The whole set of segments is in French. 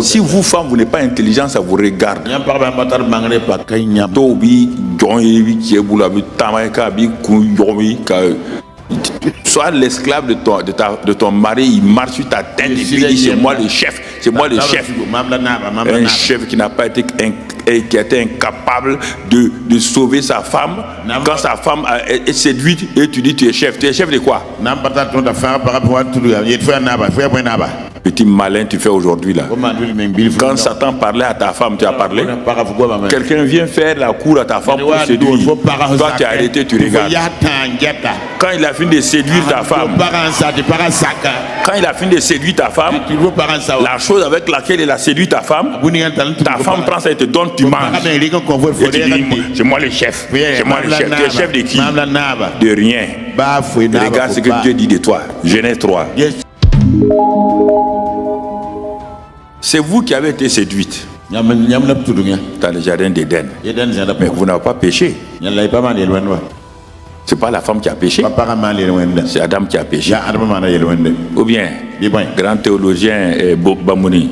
Si vous, femmes, vous n'êtes pas intelligent, ça vous regarde. Sois l'esclave de ton mari, il marche sur ta tête et puis dit c'est moi le chef, c'est moi le chef. Un chef qui n'a pas été qui a été incapable de sauver sa femme. Quand sa femme est séduite et tu dis tu es chef de quoi? Petit malin tu fais aujourd'hui là. Quand Satan parlait à ta femme, tu as parlé. Quelqu'un vient faire la cour à ta femme pour séduire. Toi tu as arrêté, tu regardes. Quand il a fini de séduire ta femme, la chose avec laquelle il a séduit ta femme prend ça et te donne, tu manges. Et tu dis, c'est moi le chef. C'est moi le chef. Tu es chef de qui? De rien. Regarde ce que Dieu dit de toi. Genèse 3. C'est vous qui avez été séduite dans le jardin d'Éden. Mais vous n'avez pas péché. C'est pas la femme qui a péché, c'est Adam qui a péché. Ou bien, grand théologien Bamouni,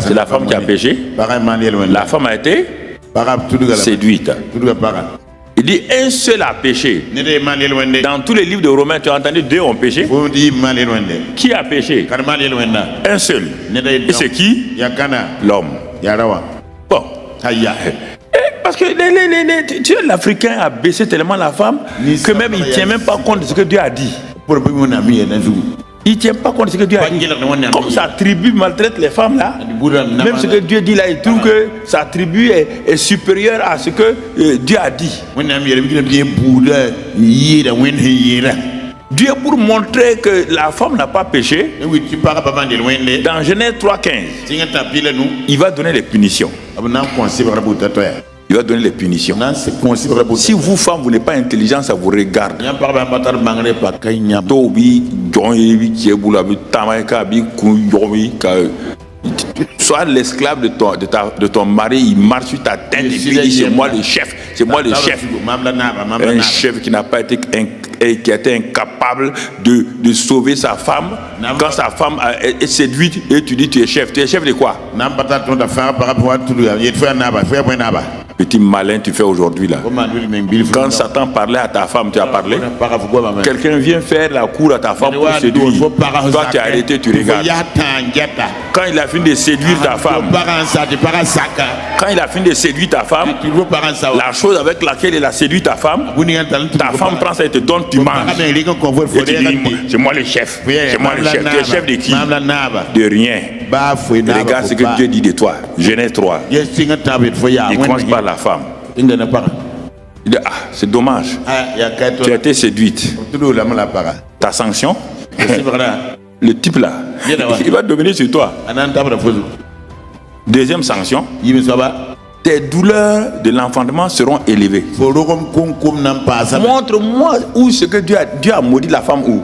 c'est la femme qui a péché. La femme a été séduite. Il dit un seul a péché. Dans tous les livres de Romains, tu as entendu deux ont péché. Qui a péché? Un seul. Et c'est qui? L'homme. Bon. Parce que l'Africain a baissé tellement la femme que même il ne tient même pas compte de ce que Dieu a dit. Il ne tient pas compte de ce que Dieu a dit. Comme sa tribu maltraite les femmes là, même ce que Dieu dit là, il trouve que sa tribu est supérieure à ce que Dieu a dit. Dieu, pour montrer que la femme n'a pas péché, dans Genèse 3:15, il va donner les punitions. Il va donner les punitions. Si vous, femmes, vous n'êtes pas intelligent, ça vous regarde. Sois l'esclave de ton mari, il marche sur ta tête et puis dit c'est moi le chef, c'est moi le chef. Un chef qui n'a pas été qui a été incapable de sauver sa femme. Quand sa femme est séduite et tu dis tu es chef de quoi? Petit malin tu fais aujourd'hui là. Quand Satan parlait à ta femme, tu as parlé. Quelqu'un vient faire la cour à ta femme pour séduire. Toi tu as arrêté, tu regardes. Quand il a fini de séduire ta femme, la chose avec laquelle il a séduit ta femme prend ça et te donne, tu manges. Et tu dis, c'est moi le chef. C'est moi le chef. Tu es chef de qui? De rien. Regarde ce que Dieu dit de toi. Genèse 3. Il commence par la femme. Il dit, ah, c'est dommage. Tu as été séduite. Ta sanction? Le type là, il va devenir sur toi. Deuxième sanction, tes douleurs de l'enfantement seront élevées. Montre-moi où ce que Dieu a maudit la femme où.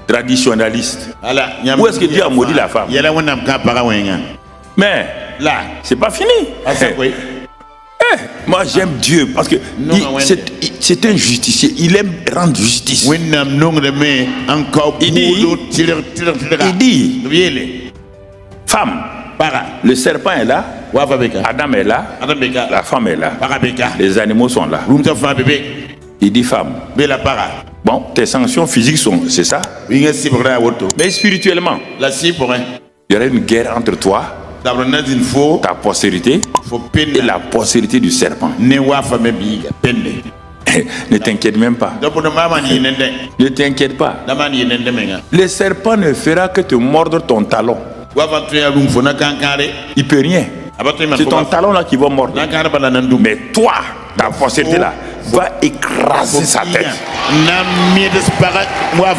Traditionnaliste. Où est-ce que Dieu a maudit la femme? Mais là, c'est pas fini. Moi j'aime Dieu parce que c'est un justicier, il aime rendre justice. Il dit femme, le serpent est là, Adam est là, la femme est là, les animaux sont là. Il dit femme, bon, tes sanctions physiques sont, c'est ça, mais spirituellement, il y aurait une guerre entre toi, ta postérité et la postérité du serpent. Ne t'inquiète même pas. Ne t'inquiète pas. Le serpent ne fera que te mordre ton talon. Il peut rien. C'est ton talon là qui va mordre. Mais toi, ta postérité là, va écraser sa tête.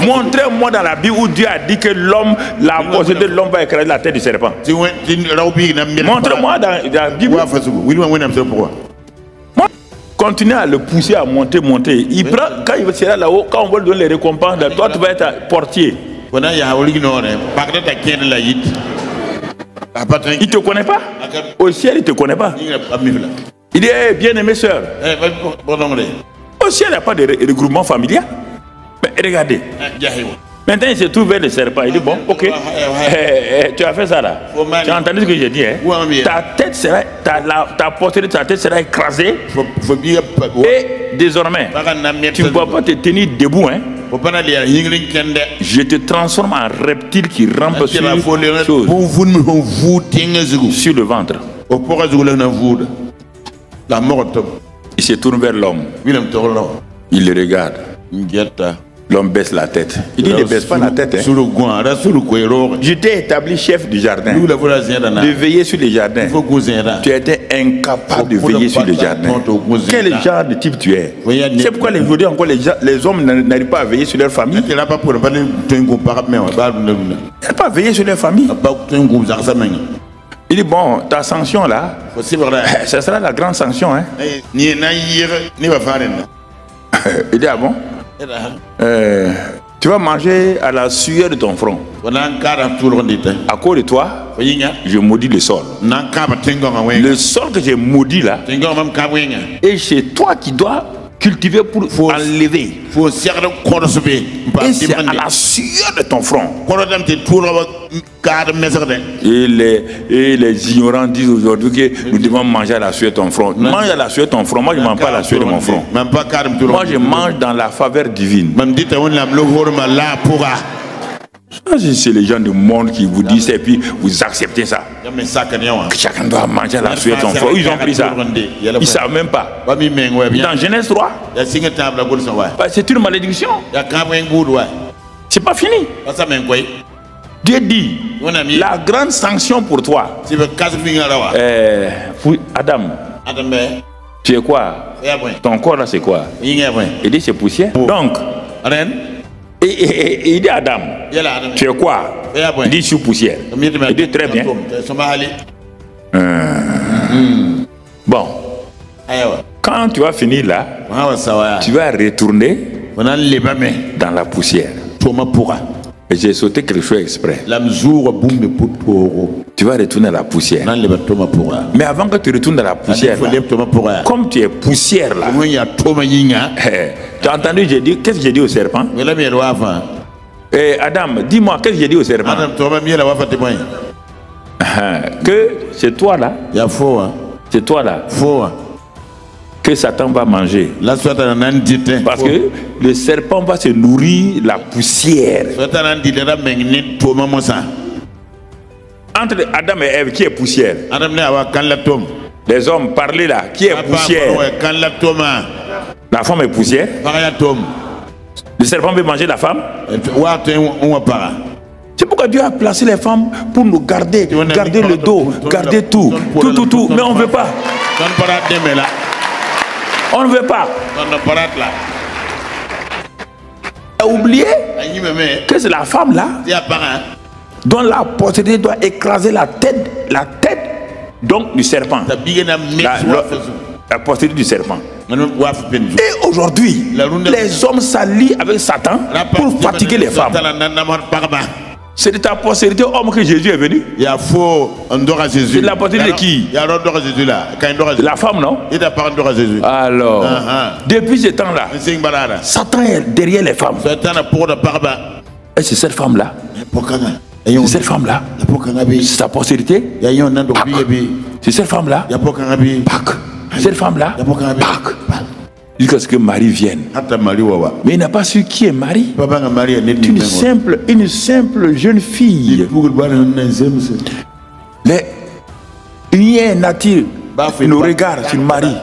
Montrez-moi dans la Bible où Dieu a dit que l'homme, la postérité de l'homme va écraser la tête du serpent. Montrez-moi dans la Bible. Continuez à le pousser à monter. Il prend, quand il sera là-haut, quand on va lui donner les récompenses, toi tu vas être portier. Il ne te connaît pas. Au ciel, il ne te connaît pas. Il dit, hey, bien-aimée sœur, au ciel, il n'y a pas de regroupement familial. Mais regardez, Maintenant, il se trouve vers le serpent. Il dit, bon, ok, tu as fait ça là. Tu as entendu ce que j'ai dit, hein? Ta tête sera, ta postérité de ta tête sera écrasée. Et désormais, tu ne peux pas te tenir debout, hein? Je te transforme en reptile qui rampe sur le ventre. Il se tourne vers l'homme. Il le regarde. L'homme baisse la tête. Il dit, ne baisse pas la tête. Hein. Je t'ai établi chef du jardin, de veiller sur les jardins. Tu étais incapable de veiller sur les jardins. Quel genre de type tu es? C'est pourquoi aujourd'hui encore les hommes n'arrivent pas à veiller sur leur famille. Ils n'arrivent pas à veiller sur leur famille. Il dit, bon, ta sanction là, ça sera la grande sanction. Hein. Il dit, ah bon? Tu vas manger à la sueur de ton front. À cause de toi, je maudis le sol. Le sol que j'ai maudit là, et c'est toi qui dois cultiver pour enlever. Et c'est à la sueur de ton front. Et les ignorants disent aujourd'hui que nous devons manger à la sueur de ton front. Mange à la sueur de ton front. Moi, je ne mange pas à la sueur de mon front. Moi, je mange dans la faveur divine. C'est les gens du monde qui vous disent et puis vous acceptez ça. Chacun doit manger à la sueur de son front. Ils ont pris ça. Ils ne savent même pas. Dans Genèse 3, c'est une malédiction. C'est pas fini. Dieu dit, la grande sanction pour toi, pour Adam, tu es quoi? Ton corps là c'est quoi? Il dit c'est poussière. Donc, et il dit à Adam, tu es quoi? Il dit je suis poussière. Il dit très bien. Bon, quand tu vas finir là, tu vas retourner dans la poussière. Et j'ai sauté quelque chose exprès. Tu vas retourner à la poussière. Mais avant que tu retournes dans la poussière, là, comme tu es poussière là, tu as entendu, qu'est-ce que j'ai dit au serpent? Adam, dis-moi, qu'est-ce que j'ai dit au serpent? Que c'est toi là. C'est toi là. Que Satan va manger. Parce que le serpent va se nourrir la poussière. Entre Adam et Ève, qui est poussière? Les hommes, parlez là, qui est poussière? La femme est poussière. Le serpent veut manger la femme. C'est pourquoi Dieu a placé les femmes pour nous garder, garder le dos, garder tout. Mais on ne veut pas. On ne veut pas. Et oubliez que c'est la femme là dont la postérité doit écraser la tête donc du serpent. La postérité du serpent. Et aujourd'hui, les hommes s'allient avec Satan pour fatiguer les femmes. C'est de ta postérité homme que Jésus est venu. C'est de la postérité de qui? La femme, non? Alors, depuis ce temps-là, Satan est derrière les femmes. Et c'est cette femme-là. C'est cette femme-là. C'est sa postérité. C'est cette femme-là. Cette femme-là. Jusqu'à ce que Marie vienne. Mais il n'a pas su qui est Marie. Une simple jeune fille. Il y a une nature, nos regards sur Marie.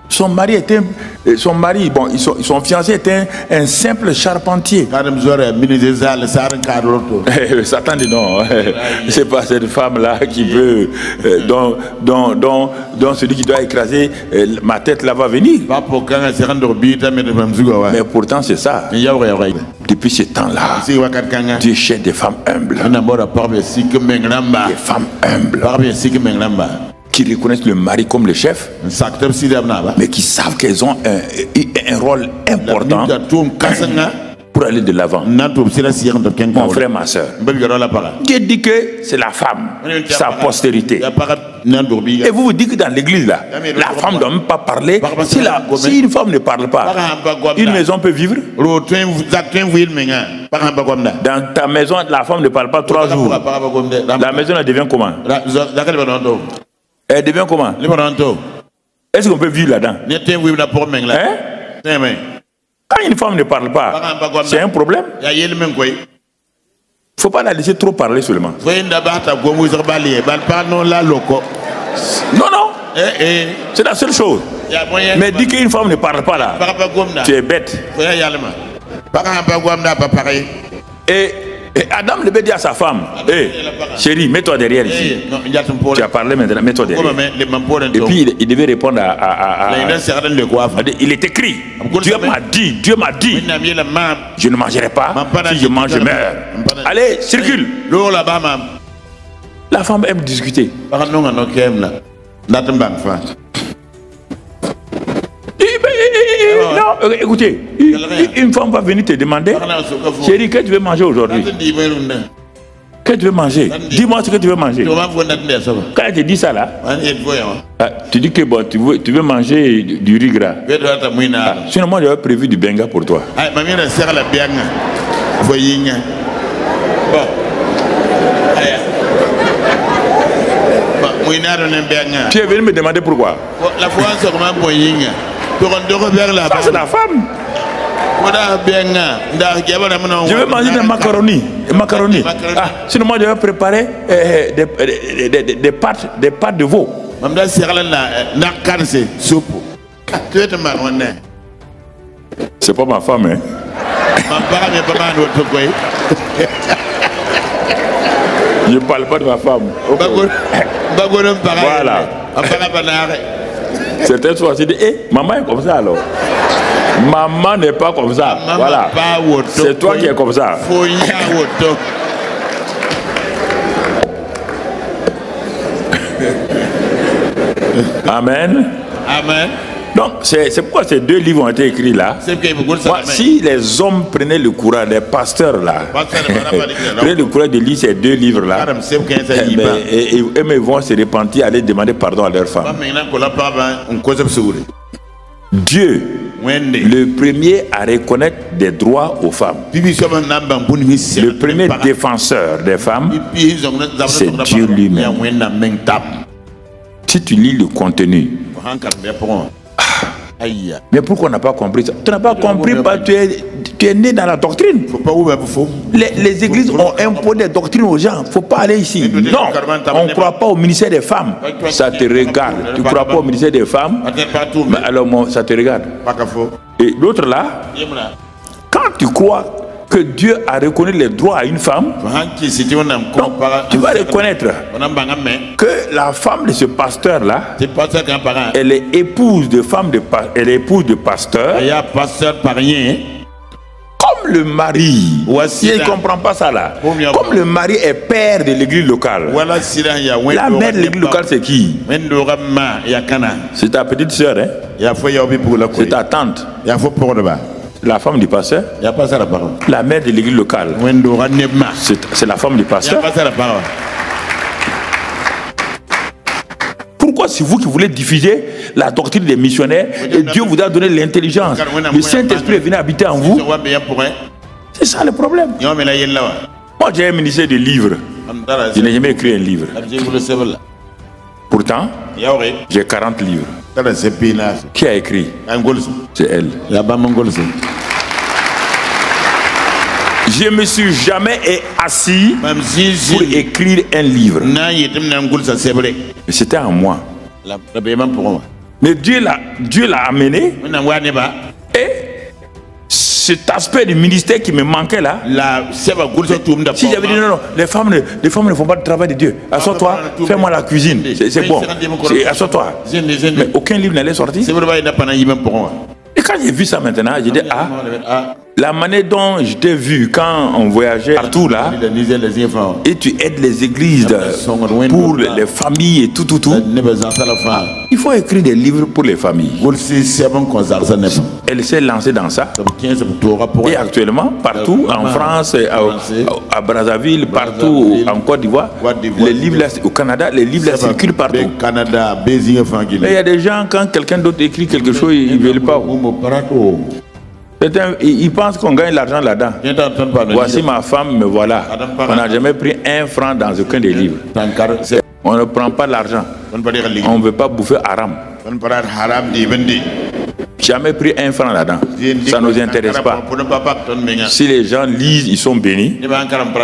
Son mari, bon, son fiancé était un simple charpentier. Satan dit non, c'est pas cette femme-là qui veut, dont celui qui doit écraser ma tête là va venir. Mais pourtant c'est ça. Depuis ce temps-là, Dieu cherche des femmes humbles. Des femmes humbles. Qui reconnaissent le mari comme le chef, mais qui savent qu'elles ont un rôle important pour aller de l'avant. Mon frère, ma soeur. Dieu dit que c'est la femme, sa postérité. Et vous vous dites que dans l'église là, la femme ne doit même pas parler. Si une femme ne parle pas, une maison peut vivre. Dans ta maison, la femme ne parle pas 3 jours. La maison elle devient comment? Elle devient comment? Est-ce qu'on peut vivre là-dedans? Hein? Quand une femme ne parle pas, c'est un problème. Il ne faut pas la laisser trop parler seulement. Non, non. C'est la seule chose. Mais dis qu'une femme ne parle pas là, tu es bête. Et Adam devait dire à sa femme, chérie, mets-toi derrière ici. Tu as parlé maintenant, mets-toi derrière. Et puis il devait répondre il est écrit, Dieu m'a dit, je ne mangerai pas, si je mange, je meurs. Allez, circule. La femme aime discuter. Non, écoutez, une femme va venir te demander, chérie, qu'est-ce que tu veux manger aujourd'hui? Qu'est-ce que tu veux manger? Dis-moi ce que tu veux manger. Quand elle te dit ça là, tu dis que bon, tu veux manger du riz gras. Sinon, moi j'avais prévu du benga pour toi. Tu es venu me demander pourquoi? Ça c'est la femme. Je vais manger des macaronis. Sinon moi je vais préparer des pâtes de veau. C'est pas ma femme, hein? Je ne parle pas de ma femme. Voilà. Certaines fois, tu dis, maman est comme ça alors. Maman n'est pas comme ça. Voilà. C'est toi qui es comme ça. Amen. Amen. Donc, c'est pourquoi ces 2 livres ont été écrits là. Moi, si les hommes prenaient le courage, les pasteurs là, prenaient le courage de lire ces 2 livres là, ils vont se repentir, aller demander pardon à leur femme. Dieu, le premier à reconnaître des droits aux femmes, le premier défenseur des femmes, c'est Dieu lui-même. Si tu lis le contenu, mais pourquoi on n'a pas compris ça? Tu n'as pas compris parce que tu es né dans la doctrine. Les églises ont imposé des doctrines aux gens. Il ne faut pas aller ici. Non, on ne croit pas au ministère des femmes. Ça te regarde. Tu ne crois pas au ministère des femmes? Mais alors ça te regarde. Et l'autre là, quand tu crois que Dieu a reconnu les droits à une femme, donc, tu vas reconnaître que la femme de ce pasteur-là, elle est épouse de pasteur. Comme le mari, il ne comprend pas ça là. Comme le mari est père de l'église locale, la mère de l'église locale c'est qui? C'est ta petite soeur, hein? C'est ta tante. La femme du pasteur, la mère de l'église locale, c'est la femme du pasteur. Pourquoi c'est vous qui voulez diffuser la doctrine des missionnaires et Dieu vous a donné l'intelligence? Le Saint-Esprit est venu habiter en vous. C'est ça le problème. Moi j'ai un ministère de livres. Je n'ai jamais écrit un livre. Pourtant, j'ai 40 livres. Qui a écrit? C'est elle. Je ne me suis jamais assis pour écrire un livre. C'était en moi. Mais Dieu l'a amené. Et cet aspect du ministère qui me manquait là, si j'avais dit non, les femmes ne font pas le travail de Dieu. Assois-toi, fais-moi la cuisine. C'est bon. Assois-toi. Mais aucun livre n'allait sortir. Et quand j'ai vu ça maintenant, j'ai dit, La manière dont je t'ai vu quand on voyageait partout là, et tu aides les églises pour les familles et tout. Il faut écrire des livres pour les familles. Elle s'est lancée dans ça. Et actuellement, partout en France, à Brazzaville, partout en Côte d'Ivoire, les livres là, au Canada, les livres là circulent partout. Mais il y a des gens, quand quelqu'un d'autre écrit quelque chose, ils ne veulent pas. Ils pensent qu'on gagne l'argent là-dedans. Voici ma femme, me voilà. On n'a jamais pris un franc dans aucun des livres. On ne prend pas l'argent. On ne veut pas bouffer haram. Jamais pris un franc là-dedans. Ça ne nous intéresse pas. Si les gens lisent, ils sont bénis.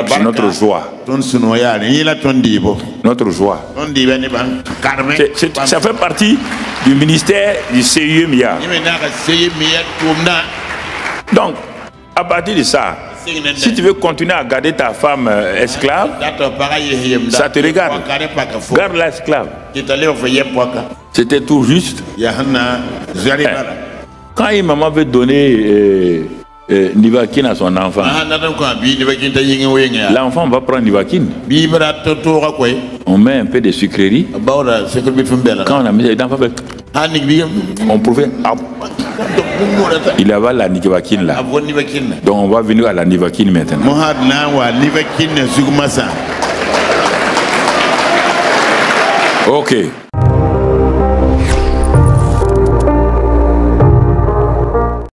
C'est notre joie. Notre joie. Ça fait partie du ministère du CIEMIA. Donc, à partir de ça, si tu veux continuer à garder ta femme esclave, ça te regarde. Garde l'esclave. C'était tout juste. Quand une maman veut donner Nivaquine à son enfant, l'enfant va prendre Nivaquine. On met un peu de sucrerie. Quand on a mis l'enfant fait, on pouvait. Il avale la Nivaquine là. Donc on va venir à la Nivaquine maintenant. Ok.